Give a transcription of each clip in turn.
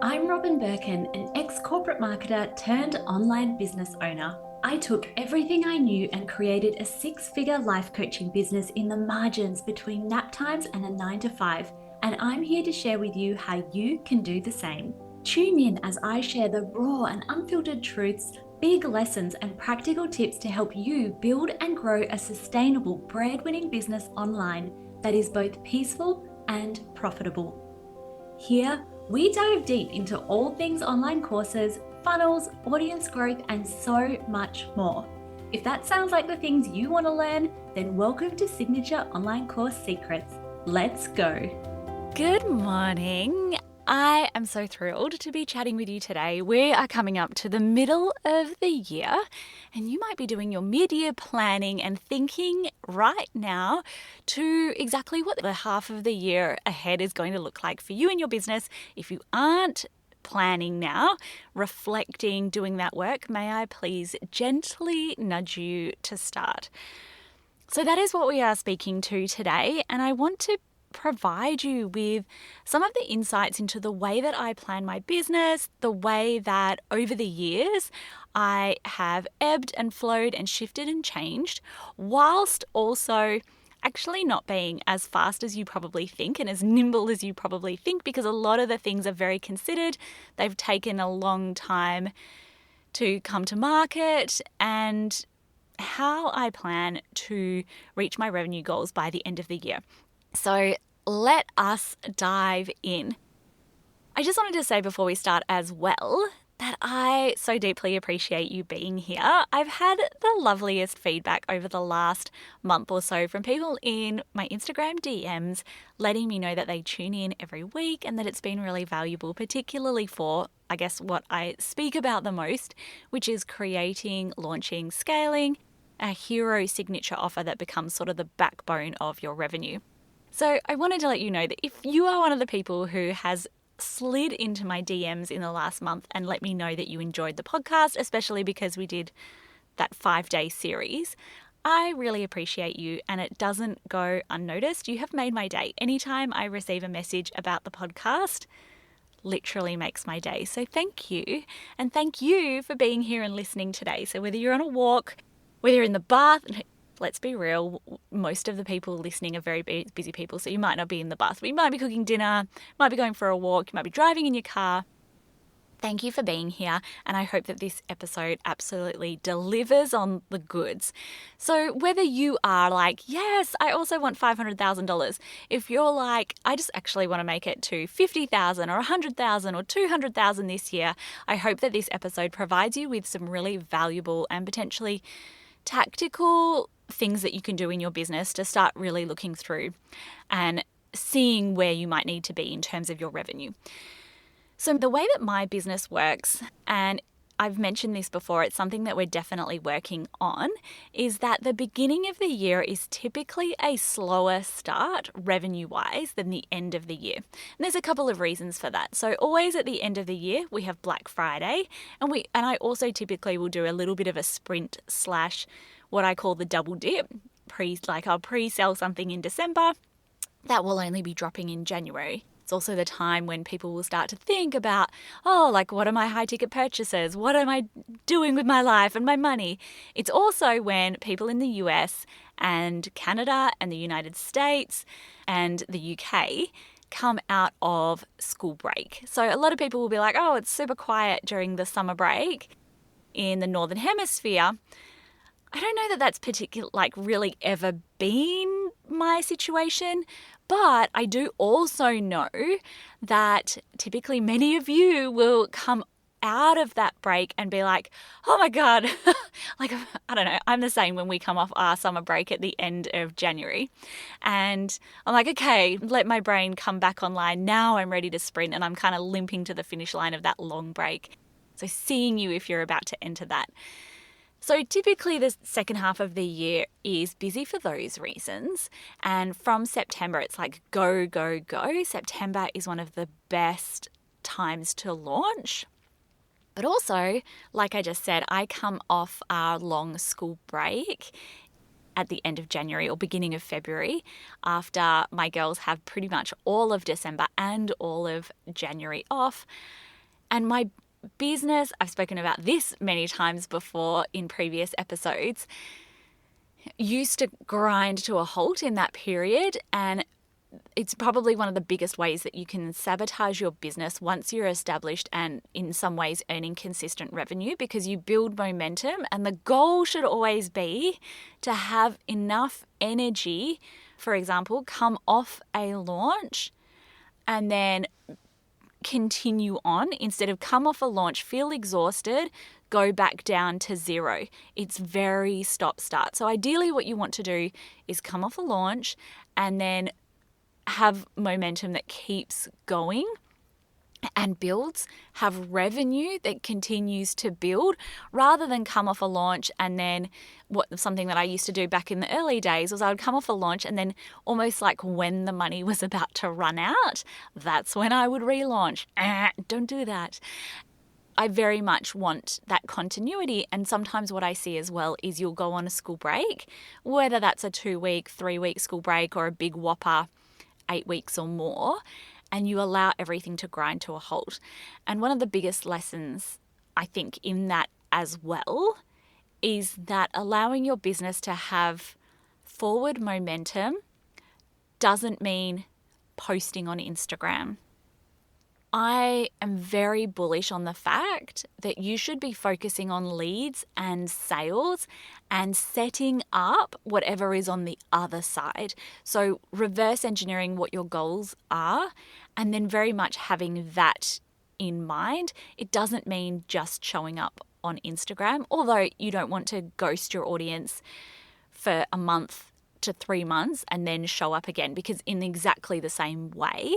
I'm Robin Birkin, an ex-corporate marketer turned online business owner. I took everything I knew and created a six-figure life coaching business in the margins between nap times and a 9 to 5, and I'm here to share with you how you can do the same. Tune in as I share the raw and unfiltered truths, big lessons, and practical tips to help you build and grow a sustainable bread-winning business online that is both peaceful and profitable. Here, we dive deep into all things online courses, funnels, audience growth, and so much more. If that sounds like the things you want to learn, then welcome to Signature Online Course Secrets. Let's go. Good morning. I am so thrilled to be chatting with you today. We are coming up to the middle of the year, and you might be doing your mid-year planning and thinking right now to exactly what the half of the year ahead is going to look like for you and your business. If you aren't planning now, reflecting, doing that work, may I please gently nudge you to start. So that is what we are speaking to today, and I want to provide you with some of the insights into the way that I plan my business, the way that over the years I have ebbed and flowed and shifted and changed, whilst also actually not being as fast as you probably think and as nimble as you probably think, because a lot of the things are very considered. They've taken a long time to come to market, and how I plan to reach my revenue goals by the end of the year. So let us dive in. I just wanted to say before we start as well that I so deeply appreciate you being here. I've had the loveliest feedback over the last month or so from people in my Instagram DMs letting me know that they tune in every week and that it's been really valuable, particularly for, I guess, what I speak about the most, which is creating, launching, scaling a hero signature offer that becomes sort of the backbone of your revenue. So I wanted to let you know that if you are one of the people who has slid into my DMs in the last month and let me know that you enjoyed the podcast, especially because we did that 5-day series, I really appreciate you, and it doesn't go unnoticed. You have made my day. Anytime I receive a message about the podcast, literally makes my day. So thank you, and thank you for being here and listening today. So whether you're on a walk, whether you're in the bath, let's be real, most of the people listening are very busy people, so you might not be in the bath, but you might be cooking dinner, might be going for a walk, you might be driving in your car. Thank you for being here, and I hope that this episode absolutely delivers on the goods. So whether you are like, yes, I also want $500,000, if you're like, I just actually want to make it to $50,000 or $100,000 or $200,000 this year, I hope that this episode provides you with some really valuable and potentially tactical things that you can do in your business to start really looking through and seeing where you might need to be in terms of your revenue. So the way that my business works, and I've mentioned this before, it's something that we're definitely working on, is that the beginning of the year is typically a slower start revenue-wise than the end of the year. And there's a couple of reasons for that. So always at the end of the year, we have Black Friday, and I also typically will do a little bit of a sprint / what I call the double dip. I'll pre-sell something in December that will only be dropping in January. It's also the time when people will start to think about, what are my high ticket purchases? What am I doing with my life and my money? It's also when people in the US and Canada and the United States and the UK come out of school break. So a lot of people will be like, it's super quiet during the summer break in the Northern Hemisphere. I don't know that that's really ever been my situation, but I do also know that typically many of you will come out of that break and be like, oh my God, I don't know, I'm the same when we come off our summer break at the end of January. And I'm like, okay, let my brain come back online. Now I'm ready to sprint, and I'm kind of limping to the finish line of that long break. So seeing you if you're about to enter that. So typically the second half of the year is busy for those reasons. And from September, it's like go, go, go. September is one of the best times to launch. But also, like I just said, I come off our long school break at the end of January or beginning of February, after my girls have pretty much all of December and all of January off. And my business, I've spoken about this many times before in previous episodes, used to grind to a halt in that period, and it's probably one of the biggest ways that you can sabotage your business once you're established and in some ways earning consistent revenue, because you build momentum, and the goal should always be to have enough energy, for example, come off a launch and then continue on instead of come off a launch, feel exhausted, go back down to zero. It's very stop-start. So ideally what you want to do is come off a launch and then have momentum that keeps going and builds, have revenue that continues to build, rather than come off a launch and then something that I used to do back in the early days was I would come off a launch and then almost like when the money was about to run out, that's when I would relaunch. Don't do that. I very much want that continuity, and sometimes what I see as well is you'll go on a school break, whether that's a 2-week, 3-week school break or a big whopper 8 weeks or more, and you allow everything to grind to a halt. And one of the biggest lessons, I think, in that as well is that allowing your business to have forward momentum doesn't mean posting on Instagram. I am very bullish on the fact that you should be focusing on leads and sales and setting up whatever is on the other side. So reverse engineering what your goals are and then very much having that in mind. It doesn't mean just showing up on Instagram, although you don't want to ghost your audience for a month to 3 months and then show up again, because in exactly the same way,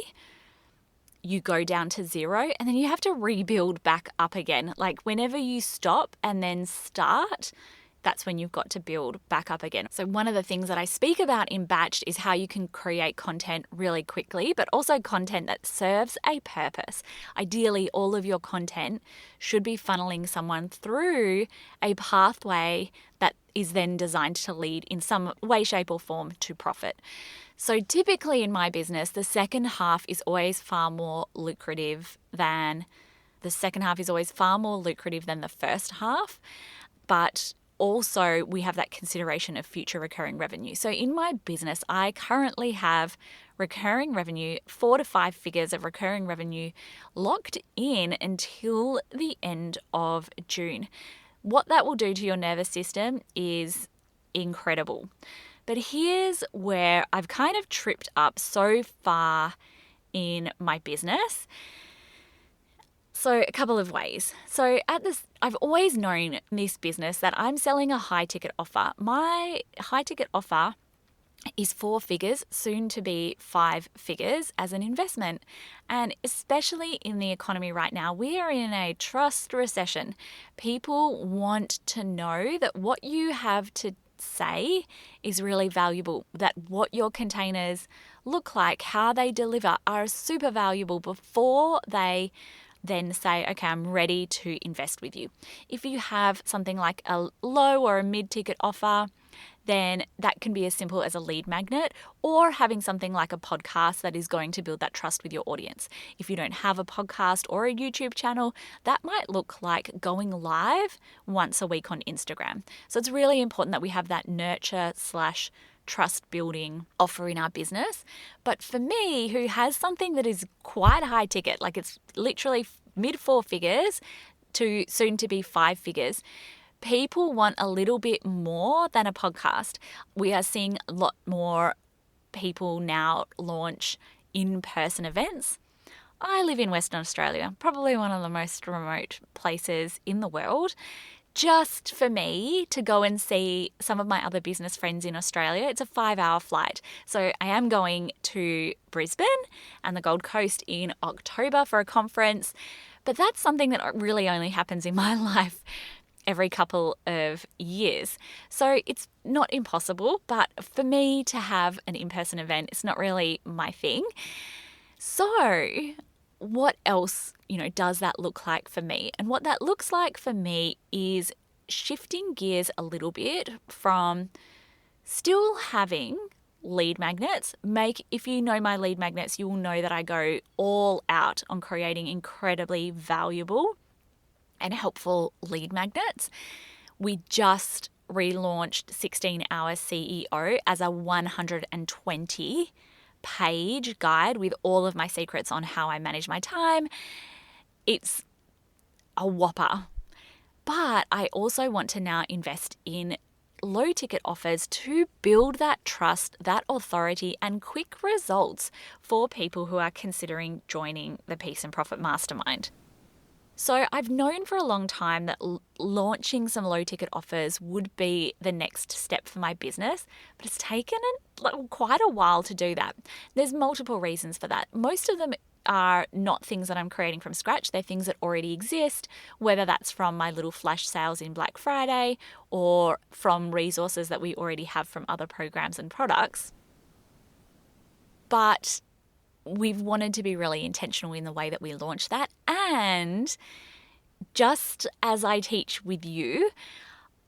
you go down to zero and then you have to rebuild back up again. Like whenever you stop and then start, that's when you've got to build back up again. So one of the things that I speak about in Batched is how you can create content really quickly, but also content that serves a purpose. Ideally, all of your content should be funneling someone through a pathway that is then designed to lead in some way, shape, or form to profit. So typically in my business, the second half is always far more lucrative than the first half, but also we have that consideration of future recurring revenue. So in my business, I currently have recurring revenue, 4 to 5 figures of recurring revenue locked in until the end of June. What that will do to your nervous system is incredible. But here's where I've kind of tripped up so far in my business. So a couple of ways. So I've always known in this business that I'm selling a high ticket offer. My high ticket offer is 4 figures, soon to be 5 figures as an investment. And especially in the economy right now, we are in a trust recession. People want to know that what you have to say is really valuable, that what your containers look like, how they deliver are super valuable before they then say, okay, I'm ready to invest with you. If you have something like a low or a mid-ticket offer, then that can be as simple as a lead magnet or having something like a podcast that is going to build that trust with your audience. If you don't have a podcast or a YouTube channel, that might look like going live once a week on Instagram. So it's really important that we have that nurture/trust building offer in our business. But for me, who has something that is quite high ticket, like it's literally mid 4 figures to soon to be 5 figures, people want a little bit more than a podcast. We are seeing a lot more people now launch in-person events. I live in Western Australia, probably one of the most remote places in the world. Just for me to go and see some of my other business friends in Australia, it's a 5-hour flight. So I am going to Brisbane and the Gold Coast in October for a conference, but that's something that really only happens in my life every couple of years. So it's not impossible, but for me to have an in-person event, it's not really my thing. So what else, does that look like for me? And what that looks like for me is shifting gears a little bit from still having lead magnets. If you know my lead magnets, you will know that I go all out on creating incredibly valuable and helpful lead magnets. We just relaunched 16 Hour CEO as a 120 page guide with all of my secrets on how I manage my time. It's a whopper. But I also want to now invest in low ticket offers to build that trust, that authority, and quick results for people who are considering joining the Peace and Profit Mastermind. So I've known for a long time that launching some low ticket offers would be the next step for my business, but it's taken quite a while to do that. There's multiple reasons for that. Most of them are not things that I'm creating from scratch. They're things that already exist, whether that's from my little flash sales in Black Friday or from resources that we already have from other programs and products. But we've wanted to be really intentional in the way that we launch that. And just as I teach with you,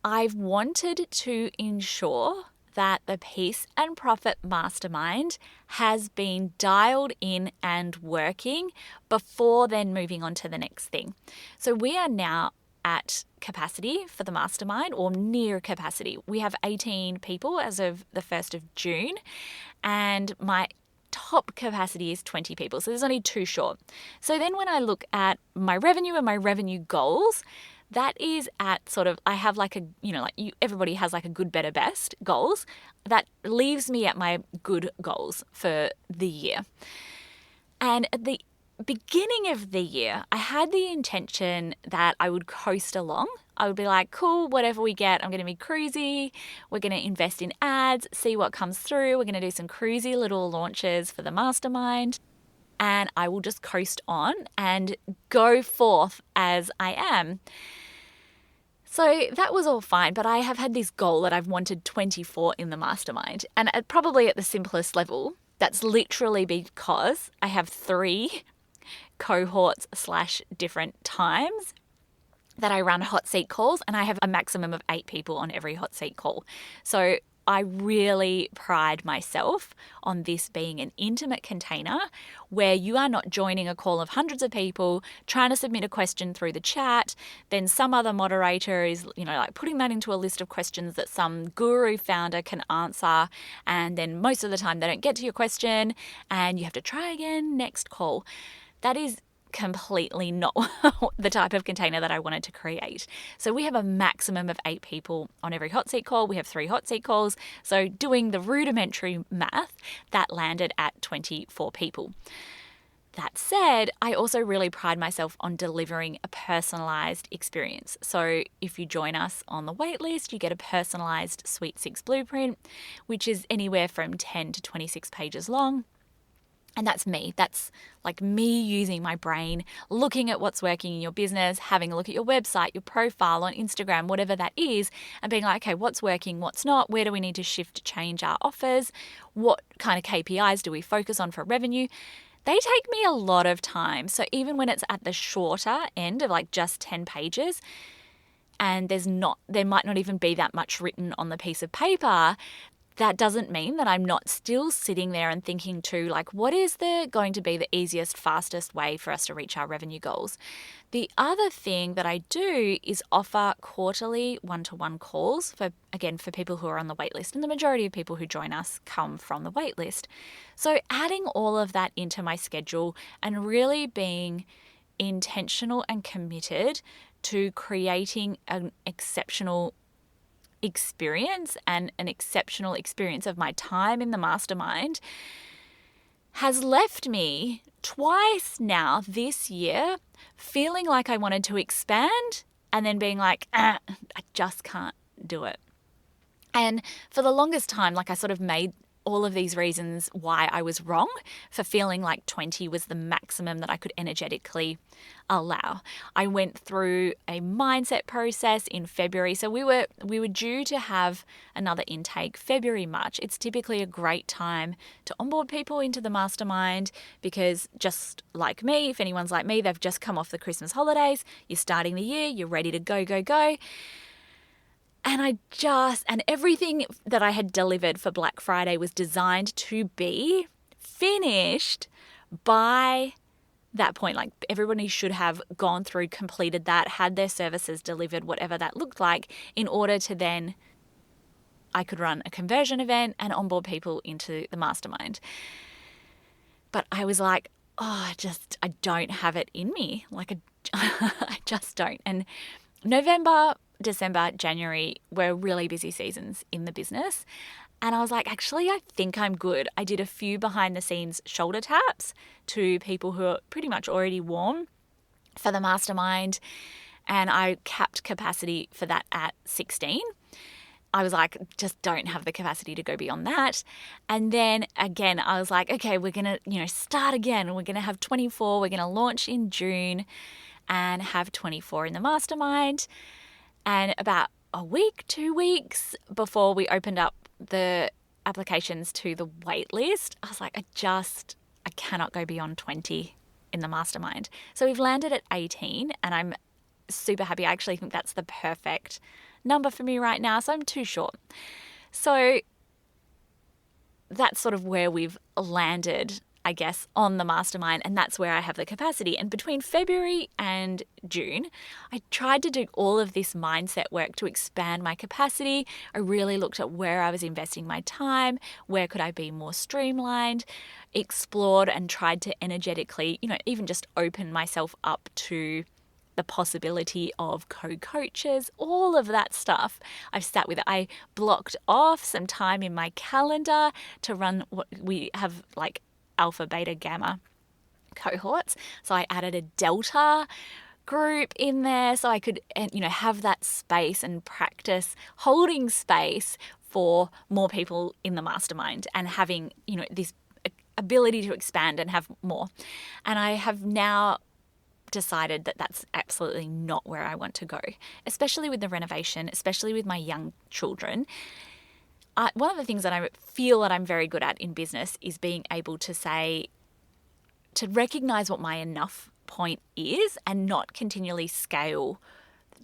I've wanted to ensure that the Peace and Profit Mastermind has been dialed in and working before then moving on to the next thing. So we are now at capacity for the mastermind, or near capacity. We have 18 people as of the 1st of June, and my top capacity is 20 people. So there's only 2 short. So then when I look at my revenue and my revenue goals, that is at sort of, I have everybody has like a good, better, best goals. That leaves me at my good goals for the year. And at the beginning of the year, I had the intention that I would coast along. I would be like, cool, whatever we get, I'm going to be cruisy. We're going to invest in ads, see what comes through. We're going to do some cruisy little launches for the mastermind. And I will just coast on and go forth as I am. So that was all fine, but I have had this goal that I've wanted 24 in the mastermind. And probably at the simplest level, that's literally because I have 3 cohorts / different times that I run hot seat calls, and I have a maximum of 8 people on every hot seat call. So I really pride myself on this being an intimate container where you are not joining a call of hundreds of people, trying to submit a question through the chat. Then some other moderator is, putting that into a list of questions that some guru founder can answer. And then most of the time they don't get to your question and you have to try again next call. That is completely not the type of container that I wanted to create. So we have a maximum of 8 people on every hot seat call. We have 3 hot seat calls. So doing the rudimentary math, that landed at 24 people. That said, I also really pride myself on delivering a personalized experience. So if you join us on the waitlist, you get a personalized Suite 6 blueprint, which is anywhere from 10 to 26 pages long. And that's me. That's like me using my brain, looking at what's working in your business, having a look at your website, your profile on Instagram, whatever that is, and being like, okay, what's working, what's not? Where do we need to shift to change our offers? What kind of KPIs do we focus on for revenue? They take me a lot of time. So even when it's at the shorter end of like just 10 pages, and there might not even be that much written on the piece of paper, that doesn't mean that I'm not still sitting there and thinking too, like, what is going to be the easiest, fastest way for us to reach our revenue goals? The other thing that I do is offer quarterly one-to-one calls for people who are on the waitlist. And the majority of people who join us come from the waitlist. So adding all of that into my schedule and really being intentional and committed to creating an exceptional experience and an exceptional experience of my time in the mastermind has left me twice now this year feeling like I wanted to expand and then being like, I just can't do it. And for the longest time, I sort of made all of these reasons why I was wrong for feeling like 20 was the maximum that I could energetically allow. I went through a mindset process in February. So we were due to have another intake February, March. It's typically a great time to onboard people into the mastermind because just like me, if anyone's like me, they've just come off the Christmas holidays, you're starting the year, you're ready to go. And everything that I had delivered for Black Friday was designed to be finished by that point. Like everybody should have gone through, completed that, had their services delivered, whatever that looked like, in order to then I could run a conversion event and onboard people into the mastermind. But I was like, oh, I don't have it in me. Like I just don't. And November, December, January were really busy seasons in the business. And I was like, actually, I think I'm good. I did a few behind the scenes shoulder taps to people who are pretty much already warm for the mastermind. And I capped capacity for that at 16. I was like, just don't have the capacity to go beyond that. And then again, I was like, okay, we're going to, start again. We're going to have 24. We're going to launch in June and have 24 in the mastermind. And about a week, 2 weeks before we opened up the applications to the wait list, I was like, I cannot go beyond 20 in the mastermind. So we've landed at 18 and I'm super happy. I actually think that's the perfect number for me right now. So I'm too short. So that's sort of where we've landed, I guess, on the mastermind, and that's where I have the capacity. And between February and June, I tried to do all of this mindset work to expand my capacity. I really looked at where I was investing my time, where could I be more streamlined, explored and tried to energetically, even just open myself up to the possibility of co-coaches, all of that stuff. I've sat with it. I blocked off some time in my calendar to run what we have like alpha, beta, gamma cohorts. So I added a delta group in there so I could, have that space and practice holding space for more people in the mastermind and having, this ability to expand and have more. And I have now decided that that's absolutely not where I want to go, especially with the renovation, especially with my young children. One of the things that I feel that I'm very good at in business is being able to recognize what my enough point is and not continually scale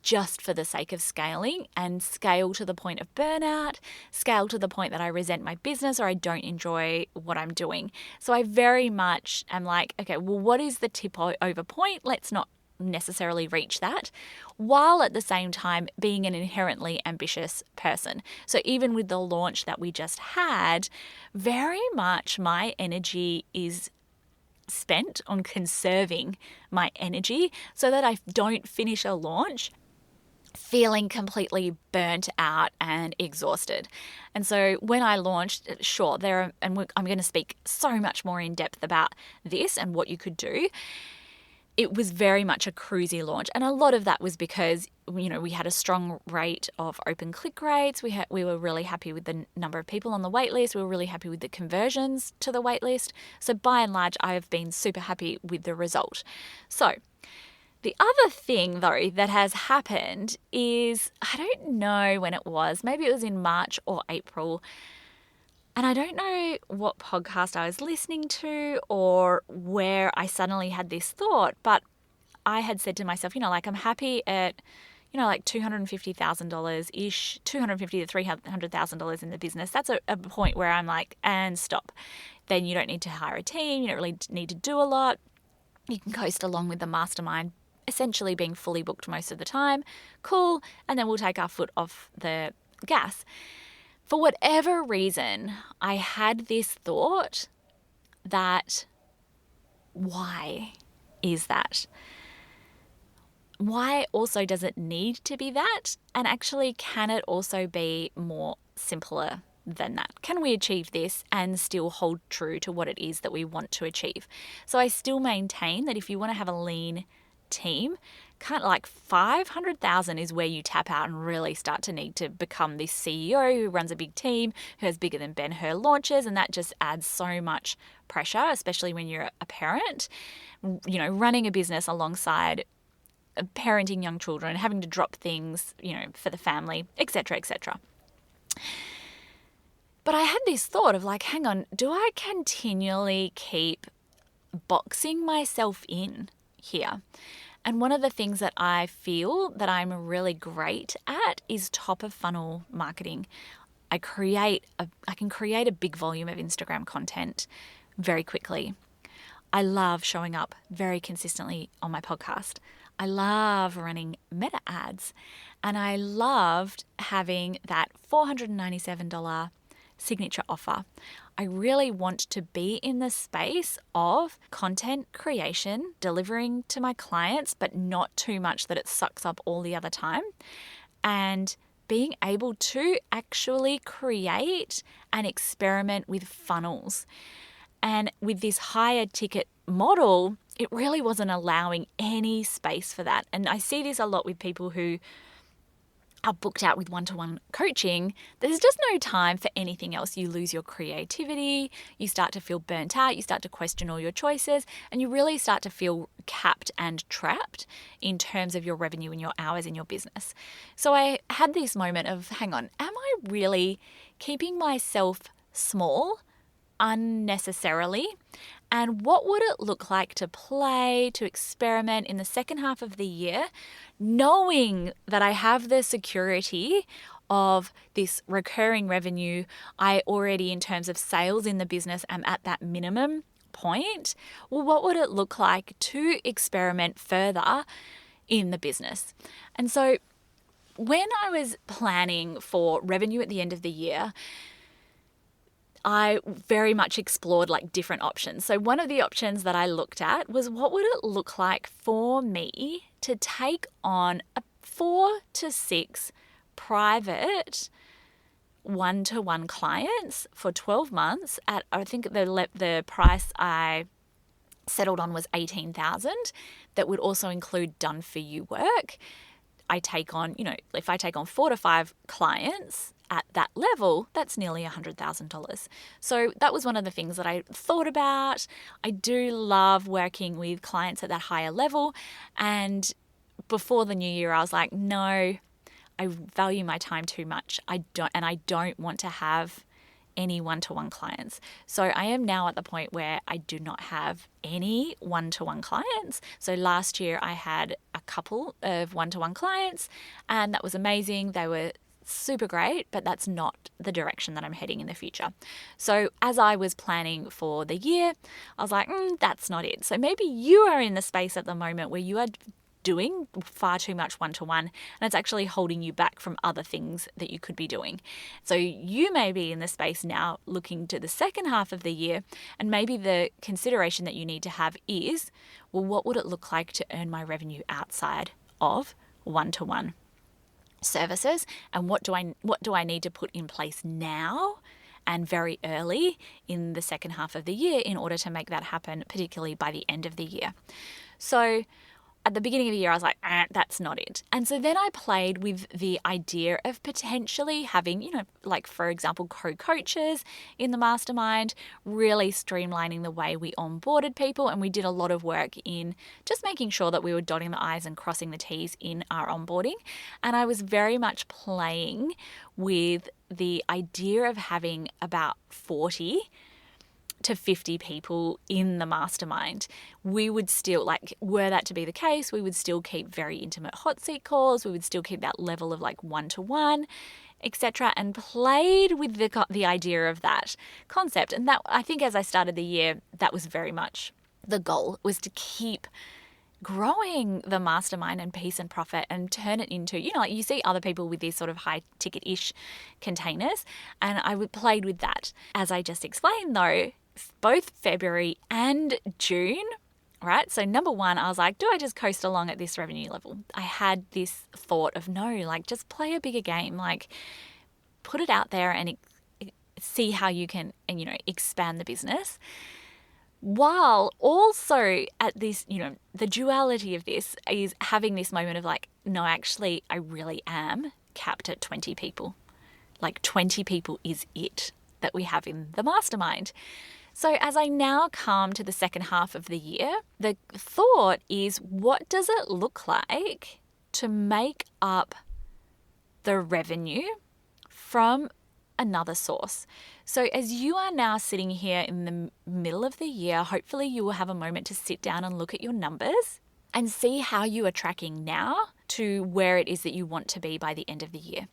just for the sake of scaling, and scale to the point of burnout, scale to the point that I resent my business or I don't enjoy what I'm doing. So I very much am like, okay, well, what is the tip over point? Let's not necessarily reach that, while at the same time being an inherently ambitious person. So even with the launch that we just had, very much my energy is spent on conserving my energy so that I don't finish a launch feeling completely burnt out and exhausted. And so when I launched, sure, I'm going to speak so much more in depth about this and what you could do. It was very much a cruisy launch. And a lot of that was because, we had a strong rate of open click rates. We were really happy with the number of people on the wait list. We were really happy with the conversions to the wait list. So by and large, I have been super happy with the result. So the other thing, though, that has happened is, I don't know when it was, maybe it was in March or April, and I don't know what podcast I was listening to or where I suddenly had this thought, but I had said to myself, I'm happy at, like $250,000-ish, $250,000 to $300,000 in the business. That's a point where I'm like, and stop. Then you don't need to hire a team. You don't really need to do a lot. You can coast along with the mastermind, essentially being fully booked most of the time. Cool. And then we'll take our foot off the gas. For whatever reason, I had this thought that, why is that? Why also does it need to be that? And actually, can it also be more simpler than that? Can we achieve this and still hold true to what it is that we want to achieve? So I still maintain that if you want to have a lean team, kind of like 500,000 is where you tap out and really start to need to become this CEO who runs a big team, who has bigger than Ben-Hur launches, and that just adds so much pressure, especially when you're a parent, running a business alongside parenting young children, having to drop things, for the family, etc., etc. But I had this thought of like, hang on, do I continually keep boxing myself in? here. And one of the things that I feel that I'm really great at is top of funnel marketing. I can create a big volume of Instagram content very quickly. I love showing up very consistently on my podcast. I love running meta ads, and I loved having that $497 signature offer. I really want to be in the space of content creation, delivering to my clients, but not too much that it sucks up all the other time, and being able to actually create and experiment with funnels. And with this higher ticket model, it really wasn't allowing any space for that. And I see this a lot with people who are booked out with one-to-one coaching. There's just no time for anything else. You lose your creativity, you start to feel burnt out, you start to question all your choices, and you really start to feel capped and trapped in terms of your revenue and your hours in your business. So I had this moment of, hang on, am I really keeping myself small unnecessarily? And what would it look like to play, to experiment in the second half of the year, knowing that I have the security of this recurring revenue? I already, in terms of sales in the business, am at that minimum point. Well, what would it look like to experiment further in the business? And so when I was planning for revenue at the end of the year, I very much explored like different options. So one of the options that I looked at was, what would it look like for me to take on a 4 to 6 private one-to-one clients for 12 months at, I think the price I settled on was $18,000. That would also include done for you work. I take on, if I take on 4 to 5 clients at that level, that's nearly $100,000. So that was one of the things that I thought about. I do love working with clients at that higher level. And before the new year, I was like, no, I value my time too much. I don't want to have any one-to-one clients. So I am now at the point where I do not have any one-to-one clients. So last year I had a couple of one-to-one clients, and that was amazing. They were super great, but that's not the direction that I'm heading in the future. So as I was planning for the year, I was like, that's not it. So maybe you are in the space at the moment where you are doing far too much one-to-one, and it's actually holding you back from other things that you could be doing. So you may be in the space now looking to the second half of the year, and maybe the consideration that you need to have is, well, what would it look like to earn my revenue outside of one-to-one services, and what do I need to put in place now and very early in the second half of the year in order to make that happen, particularly by the end of the year. So at the beginning of the year, I was like, that's not it. And so then I played with the idea of potentially having, like, for example, co-coaches in the mastermind, really streamlining the way we onboarded people. And we did a lot of work in just making sure that we were dotting the I's and crossing the T's in our onboarding. And I was very much playing with the idea of having about 40 to 50 people in the mastermind. We would still, were that to be the case, we would still keep very intimate hot seat calls. We would still keep that level of one-to-one, etc., and played with the idea of that concept. And that, I think, as I started the year, that was very much the goal, was to keep growing the mastermind and Peace and Profit and turn it into, you see other people with these sort of high ticket-ish containers, and I played with that. As I just explained though, both February and June, right? So number one, I was like, do I just coast along at this revenue level? I had this thought of, no, just play a bigger game, put it out there and see how you can, expand the business. While also at this, the duality of this is having this moment of no, actually, I really am capped at 20 people. 20 people is it that we have in the mastermind. So as I now come to the second half of the year, the thought is, what does it look like to make up the revenue from another source? So as you are now sitting here in the middle of the year, hopefully you will have a moment to sit down and look at your numbers and see how you are tracking now to where it is that you want to be by the end of the year.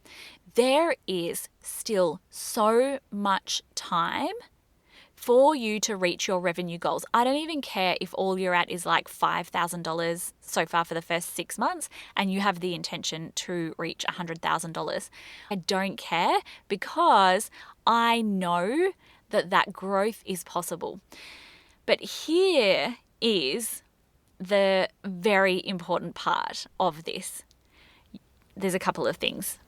There is still so much time for you to reach your revenue goals. I don't even care if all you're at is like $5,000 so far for the first 6 months and you have the intention to reach $100,000. I don't care, because I know that that growth is possible. But here is the very important part of this. There's a couple of things.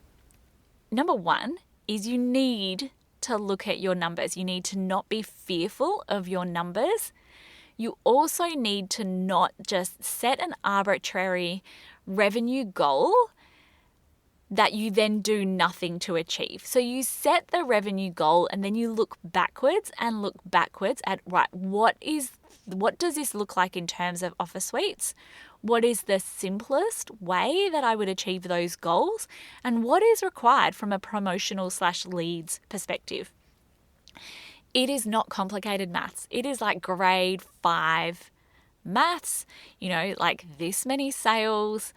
Number one is you need to look at your numbers. You need to not be fearful of your numbers. You also need to not just set an arbitrary revenue goal that you then do nothing to achieve. So you set the revenue goal and then you look backwards at, right, what does this look like in terms of offer suites? What is the simplest way that I would achieve those goals? And what is required from a promotional/leads perspective? It is not complicated maths. It is like grade 5 maths, like this many sales,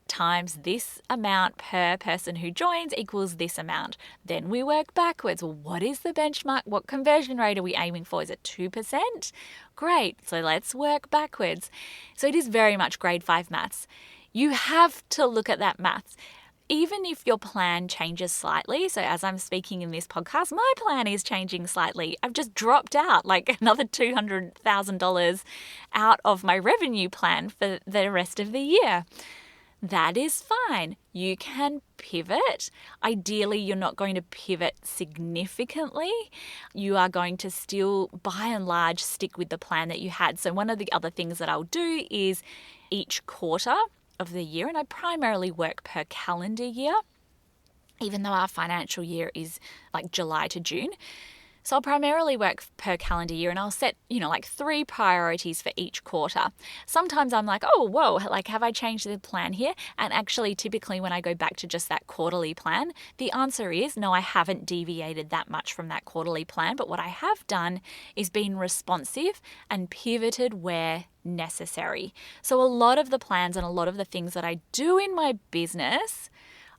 times this amount per person who joins equals this amount. Then we work backwards. Well, what is the benchmark? What conversion rate are we aiming for? Is it 2%? Great. So let's work backwards. So it is very much grade 5 maths. You have to look at that maths. Even if your plan changes slightly, so as I'm speaking in this podcast, my plan is changing slightly. I've just dropped out like another $200,000 out of my revenue plan for the rest of the year. That is fine. You can pivot. Ideally, you're not going to pivot significantly. You are going to still, by and large, stick with the plan that you had. So one of the other things that I'll do is each quarter of the year, and I primarily work per calendar year, even though our financial year is like July to June. So I'll primarily work per calendar year, and I'll set, like 3 priorities for each quarter. Sometimes I'm like, oh, whoa, like have I changed the plan here? And actually, typically when I go back to just that quarterly plan, the answer is no, I haven't deviated that much from that quarterly plan. But what I have done is been responsive and pivoted where necessary. So a lot of the plans and a lot of the things that I do in my business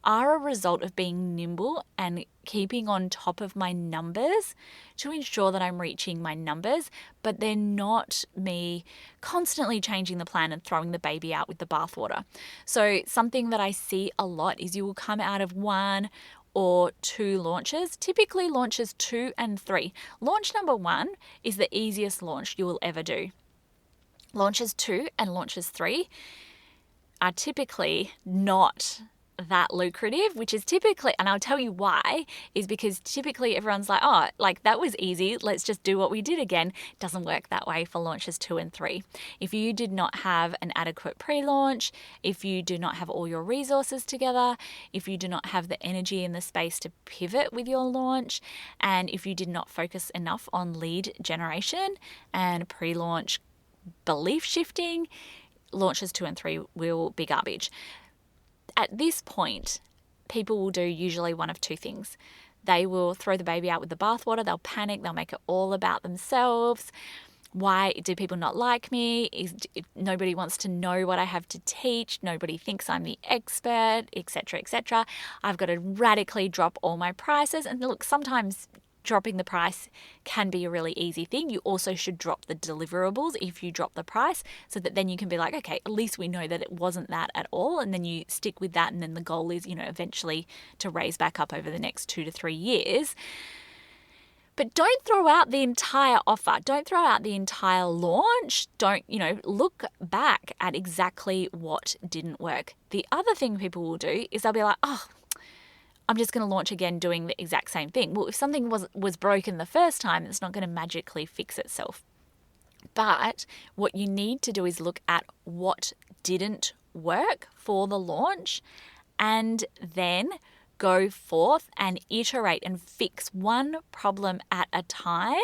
are a result of being nimble and keeping on top of my numbers to ensure that I'm reaching my numbers, but they're not me constantly changing the plan and throwing the baby out with the bathwater. So something that I see a lot is you will come out of 1 or 2 launches, typically launches 2 and 3. Launch number 1 is the easiest launch you will ever do. Launches 2 and launches 3 are typically not that lucrative, which is typically, and I'll tell you why, is because typically everyone's like, oh, like that was easy, let's just do what we did again. It doesn't work that way for launches 2 and 3. If you did not have an adequate pre-launch, if you do not have all your resources together, if you do not have the energy in the space to pivot with your launch, and if you did not focus enough on lead generation and pre-launch belief shifting, launches 2 and 3 will be garbage. At this point, people will do usually one of 2 things. They will throw the baby out with the bathwater. They'll panic. They'll make it all about themselves. Why do people not like me? Nobody wants to know what I have to teach. Nobody thinks I'm the expert, etc., etc. I've got to radically drop all my prices. And look, sometimes dropping the price can be a really easy thing. You also should drop the deliverables if you drop the price, so that then you can be like, okay, at least we know that it wasn't that at all. And then you stick with that. And then the goal is, eventually to raise back up over the next 2 to 3 years. But don't throw out the entire offer. Don't throw out the entire launch. Don't, look back at exactly what didn't work. The other thing people will do is they'll be like, oh, I'm just going to launch again doing the exact same thing. Well, if something was broken the first time, it's not going to magically fix itself. But what you need to do is look at what didn't work for the launch and then go forth and iterate and fix one problem at a time,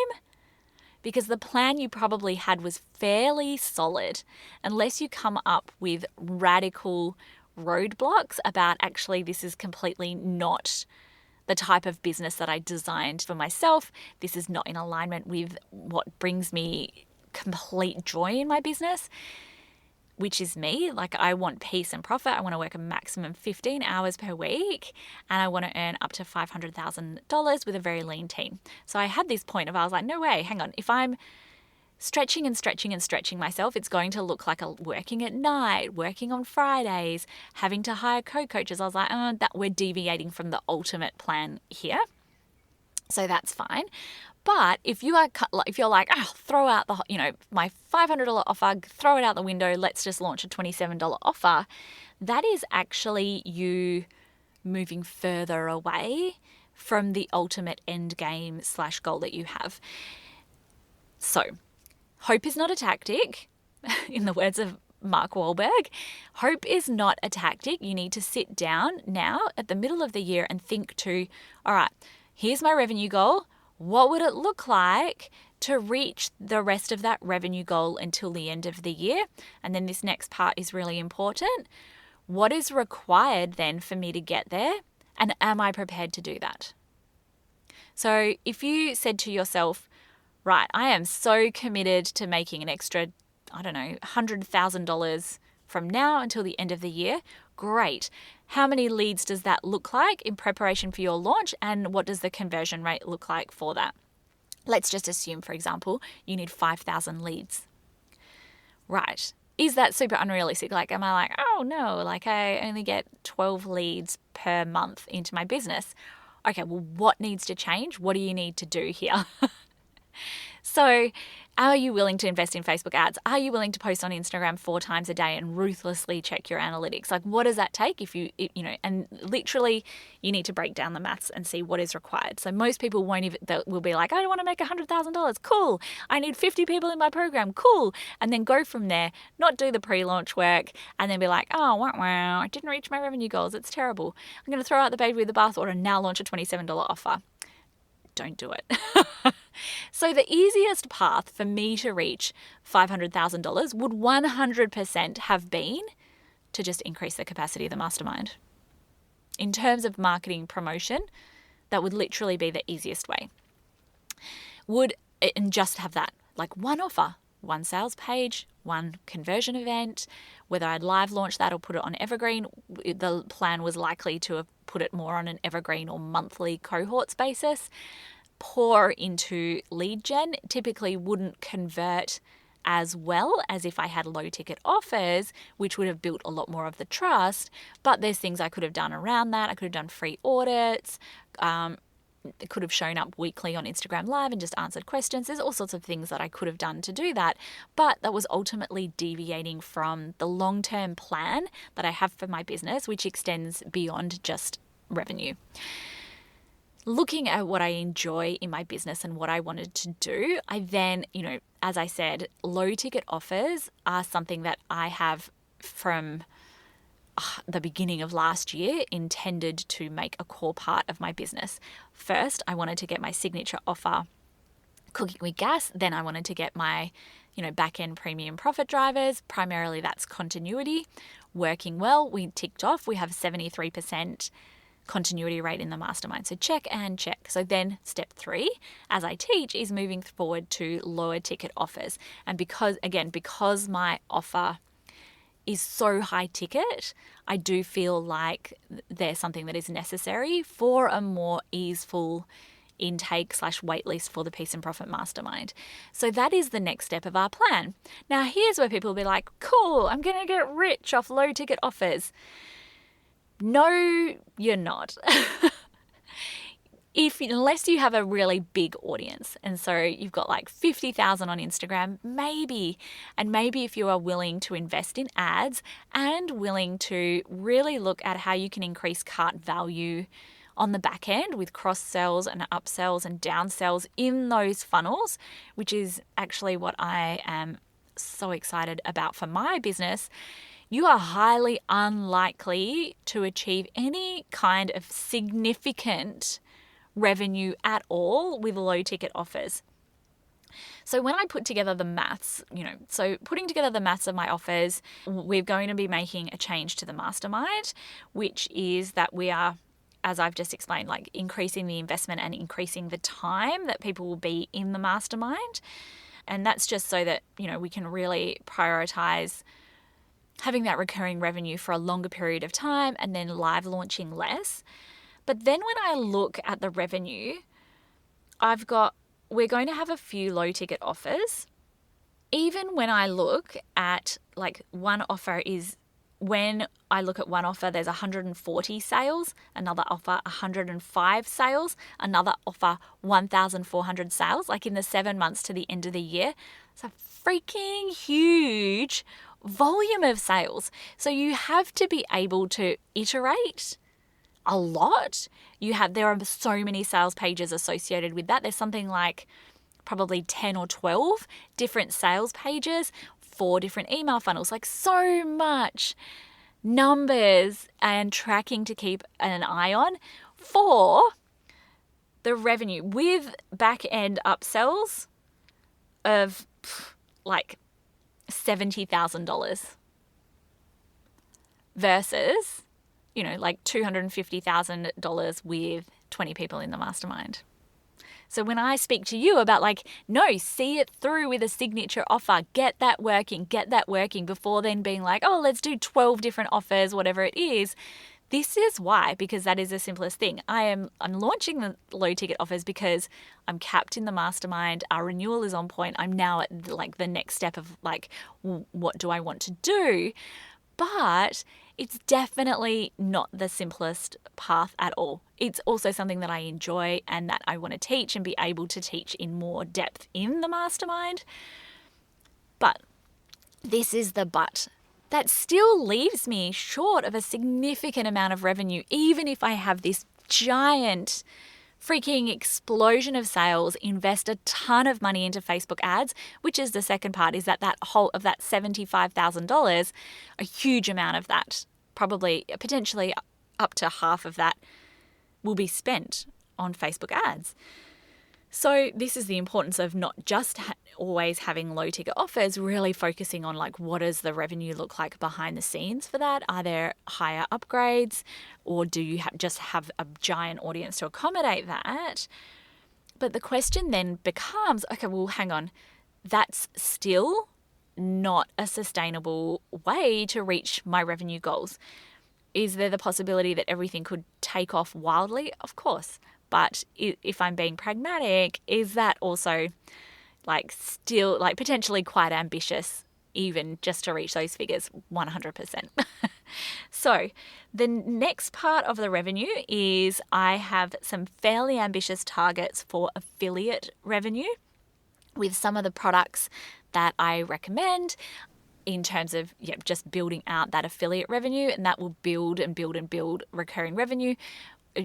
because the plan you probably had was fairly solid unless you come up with radical roadblocks about actually this is completely not the type of business that I designed for myself. This is not in alignment with what brings me complete joy in my business. which is me. Like, I want peace and profit. I want to work a maximum 15 hours per week, and I want to earn up to $500,000 with a very lean team. So I had this point of, I was like, no way, hang on. If I'm stretching and stretching and stretching myself, it's going to look like working at night, working on Fridays, having to hire co-coaches. I was like, that we're deviating from the ultimate plan here. So that's fine. But if you're like, throw out my $500 offer, throw it out the window, let's just launch a $27 offer, that is actually you moving further away from the ultimate end game / goal that you have. So hope is not a tactic, in the words of Mark Wahlberg. Hope is not a tactic. You need to sit down now at the middle of the year and think all right, here's my revenue goal. What would it look like to reach the rest of that revenue goal until the end of the year? And then this next part is really important. What is required then for me to get there? And am I prepared to do that? So if you said to yourself, right, I am so committed to making an extra, $100,000 from now until the end of the year, great. How many leads does that look like in preparation for your launch, and what does the conversion rate look like for that? Let's just assume, for example, you need 5,000 leads. Right. Is that super unrealistic? Like, am I like, oh no, like I only get 12 leads per month into my business? Okay, well, what needs to change? What do you need to do here? So are you willing to invest in Facebook ads? Are you willing to post on Instagram 4 times a day and ruthlessly check your analytics? Like, what does that take and literally you need to break down the maths and see what is required. So most people will be like, I want to make $100,000. Cool. I need 50 people in my program. Cool. And then go from there, not do the pre-launch work, and then be like, oh, wow, I didn't reach my revenue goals. It's terrible. I'm going to throw out the baby with the bathwater and now launch a $27 offer. Don't do it. So the easiest path for me to reach $500,000 would 100% have been to just increase the capacity of the mastermind. In terms of marketing promotion, that would literally be the easiest way. And just have that, like one offer, one sales page, one conversion event. Whether I'd live launch that or put it on Evergreen, the plan was likely to have put it more on an Evergreen or monthly cohorts basis. Pour into lead gen typically wouldn't convert as well as if I had low ticket offers, which would have built a lot more of the trust. But there's things I could have done around that. I could have done free audits. It could have shown up weekly on Instagram Live and just answered questions. There's all sorts of things that I could have done to do that. But that was ultimately deviating from the long-term plan that I have for my business, which extends beyond just revenue. Looking at what I enjoy in my business and what I wanted to do, I then, as I said, low ticket offers are something that I have from the beginning of last year intended to make a core part of my business. First, I wanted to get my signature offer, Cooking with Gas. Then I wanted to get my, back-end premium profit drivers. Primarily that's continuity, working well. We ticked off. We have 73% continuity rate in the mastermind. So check and check. So then step 3, as I teach, is moving forward to lower ticket offers. And because my offer is so high ticket, I do feel like there's something that is necessary for a more easeful intake / waitlist for the Peace and Profit Mastermind. So that is the next step of our plan. Now here's where people will be like, cool, I'm going to get rich off low ticket offers. No, you're not. Unless you have a really big audience, and so you've got like 50,000 on Instagram, maybe if you are willing to invest in ads and willing to really look at how you can increase cart value on the back end with cross sells and upsells and downsells in those funnels, which is actually what I am so excited about for my business, you are highly unlikely to achieve any kind of significant revenue at all with low ticket offers. So when I put together the maths, putting together the maths of my offers, we're going to be making a change to the mastermind, which is that we are, as I've just explained, like increasing the investment and increasing the time that people will be in the mastermind. And that's just so that, we can really prioritize having that recurring revenue for a longer period of time and then live launching less. But then when I look at the revenue, we're going to have a few low ticket offers. Even when I look at one offer there's 140 sales, another offer 105 sales, another offer 1,400 sales, in the 7 months to the end of the year. It's a freaking huge volume of sales. So you have to be able to iterate a lot. There are so many sales pages associated with that. There's something like probably 10 or 12 different sales pages, 4 different email funnels, so much numbers and tracking to keep an eye on for the revenue with back end upsells of $70,000 versus, $250,000 with 20 people in the mastermind. So when I speak to you about no, see it through with a signature offer, get that working before then being let's do 12 different offers, whatever it is. This is why, because that is the simplest thing. I'm launching the low ticket offers because I'm capped in the mastermind. Our renewal is on point. I'm now at the next step of what do I want to do? But it's definitely not the simplest path at all. It's also something that I enjoy and that I want to teach and be able to teach in more depth in the mastermind. But this is the but. That still leaves me short of a significant amount of revenue, even if I have this giant freaking explosion of sales, invest a ton of money into Facebook ads, which is the second part, is that whole of that $75,000, a huge amount of that, probably potentially up to half of that, will be spent on Facebook ads. So this is the importance of not just always having low ticket offers, really focusing on what does the revenue look like behind the scenes for that? Are there higher upgrades, or do you just have a giant audience to accommodate that? But the question then becomes, okay, well, hang on, that's still not a sustainable way to reach my revenue goals. Is there the possibility that everything could take off wildly? Of course. But if I'm being pragmatic, is that also still potentially quite ambitious, even just to reach those figures? 100%. So the next part of the revenue is I have some fairly ambitious targets for affiliate revenue with some of the products that I recommend in terms of just building out that affiliate revenue, and that will build and build and build recurring revenue.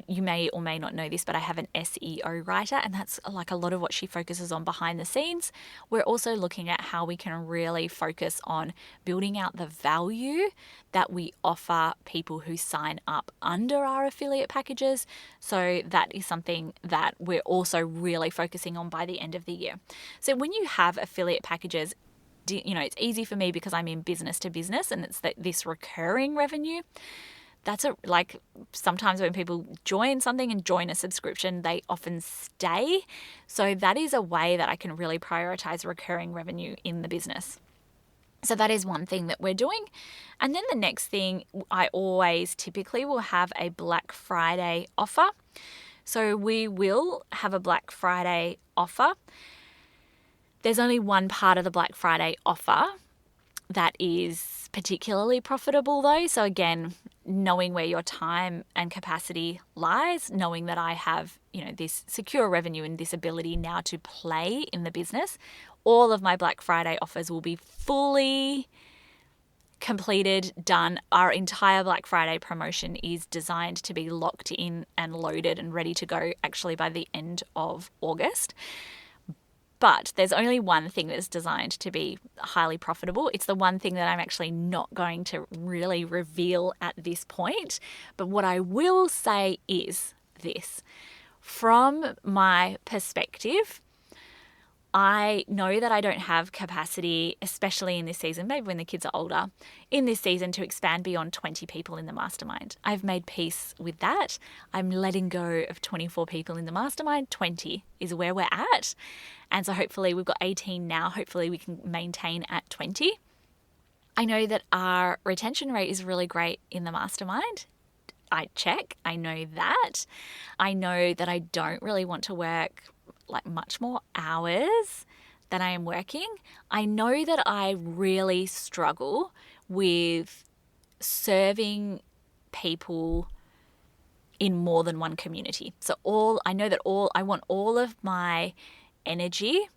You may or may not know this, but I have an SEO writer, and that's a lot of what she focuses on behind the scenes. We're also looking at how we can really focus on building out the value that we offer people who sign up under our affiliate packages. So that is something that we're also really focusing on by the end of the year. So when you have affiliate packages, it's easy for me because I'm in business to business, and it's this recurring revenue. That's sometimes when people join something and join a subscription, they often stay. So that is a way that I can really prioritize recurring revenue in the business. So that is one thing that we're doing. And then the next thing, I always typically will have a Black Friday offer. So we will have a Black Friday offer. There's only one part of the Black Friday offer that is particularly profitable though. So again, knowing where your time and capacity lies, knowing that I have, this secure revenue and this ability now to play in the business, all of my Black Friday offers will be fully completed, done. Our entire Black Friday promotion is designed to be locked in and loaded and ready to go actually by the end of August. But there's only one thing that's designed to be highly profitable. It's the one thing that I'm actually not going to really reveal at this point. But what I will say is this. From my perspective, I know that I don't have capacity, especially in this season, maybe when the kids are older, in this season to expand beyond 20 people in the mastermind. I've made peace with that. I'm letting go of 24 people in the mastermind. 20 is where we're at. And so hopefully we've got 18 now. Hopefully we can maintain at 20. I know that our retention rate is really great in the mastermind. I know that. I know that I don't really want to work like much more hours than I am working. I know that I really struggle with serving people in more than one community. So I want all of my energy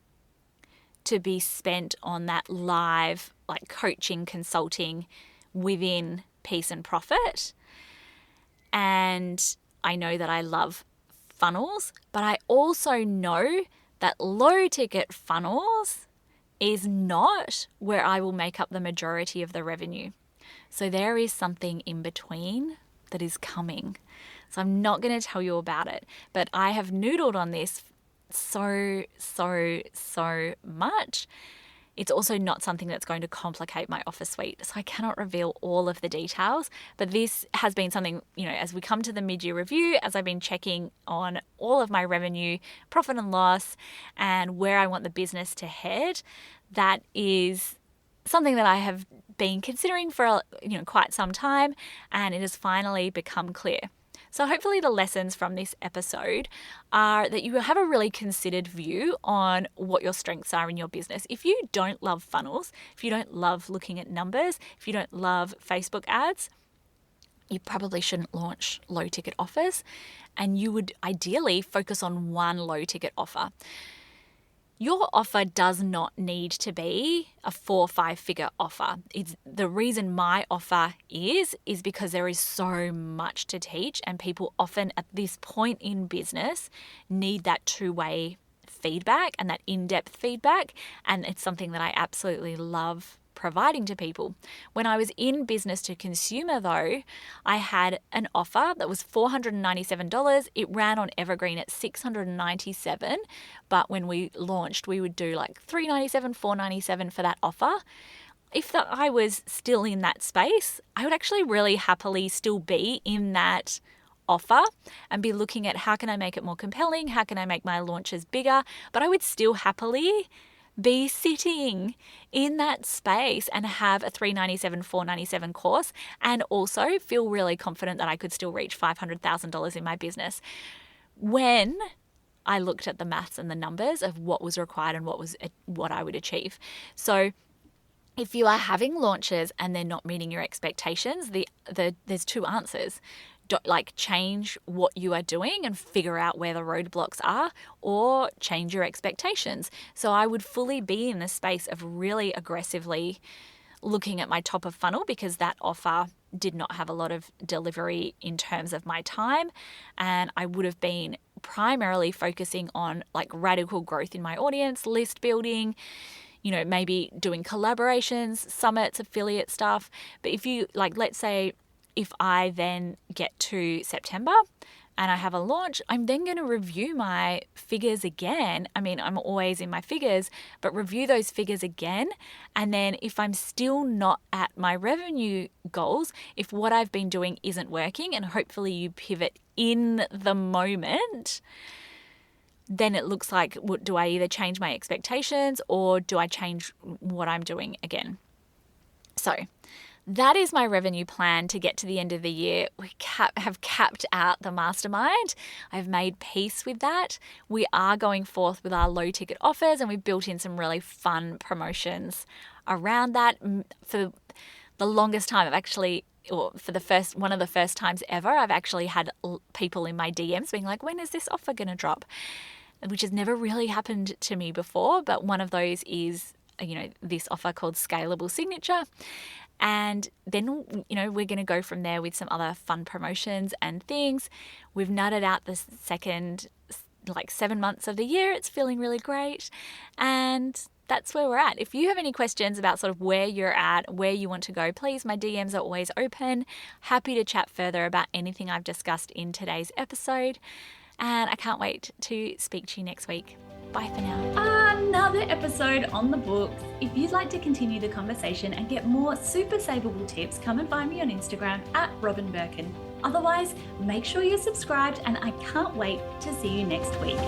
to be spent on that live, like coaching, consulting within Peace and Profit. And I know that I love funnels, but I also know that low ticket funnels is not where I will make up the majority of the revenue. So there is something in between that is coming. So I'm not going to tell you about it, but I have noodled on this so much. It's also not something that's going to complicate my offer suite. So I cannot reveal all of the details, but this has been something, as we come to the mid-year review, as I've been checking on all of my revenue, profit and loss, and where I want the business to head, that is something that I have been considering for quite some time, and it has finally become clear. So hopefully the lessons from this episode are that you have a really considered view on what your strengths are in your business. If you don't love funnels, if you don't love looking at numbers, if you don't love Facebook ads, you probably shouldn't launch low ticket offers, and you would ideally focus on one low ticket offer. Your offer does not need to be a 4 or 5 figure offer. The reason my offer is because there is so much to teach, and people often at this point in business need that two-way feedback and that in-depth feedback, and it's something that I absolutely love providing to people. When I was in business to consumer though, I had an offer that was $497. It ran on Evergreen at $697, but when we launched, we would do like $397, $497 for that offer. If I was still in that space, I would actually really happily still be in that offer and be looking at how can I make it more compelling, how can I make my launches bigger, but I would still happily be sitting in that space and have a $397, $497 course, and also feel really confident that I could still reach $500,000 in my business when I looked at the maths and the numbers of what was required and what I would achieve. So if you are having launches and they're not meeting your expectations, there's 2 answers. Change what you are doing and figure out where the roadblocks are, or change your expectations. So I would fully be in the space of really aggressively looking at my top of funnel, because that offer did not have a lot of delivery in terms of my time, and I would have been primarily focusing on like radical growth in my audience, list building, maybe doing collaborations, summits, affiliate stuff. But if you let's say if I then get to September and I have a launch, I'm then going to review my figures again. I mean, I'm always in my figures, but review those figures again. And then if I'm still not at my revenue goals, if what I've been doing isn't working, and hopefully you pivot in the moment, then it looks like, do I either change my expectations or do I change what I'm doing again? So that is my revenue plan to get to the end of the year. We have capped out the mastermind. I've made peace with that. We are going forth with our low ticket offers, and we've built in some really fun promotions around that. For the longest time, one of the first times ever, I've actually had people in my DMs being like, when is this offer going to drop? Which has never really happened to me before, but one of those is, this offer called Scalable Signature. And then, we're going to go from there with some other fun promotions and things. We've nutted out the second, 7 months of the year. It's feeling really great. And that's where we're at. If you have any questions about sort of where you're at, where you want to go, please, my DMs are always open. Happy to chat further about anything I've discussed in today's episode. And I can't wait to speak to you next week. Bye for now. Another episode on the books. If you'd like to continue the conversation and get more super savable tips, come and find me on Instagram at Robin Birkin. Otherwise, make sure you're subscribed, and I can't wait to see you next week.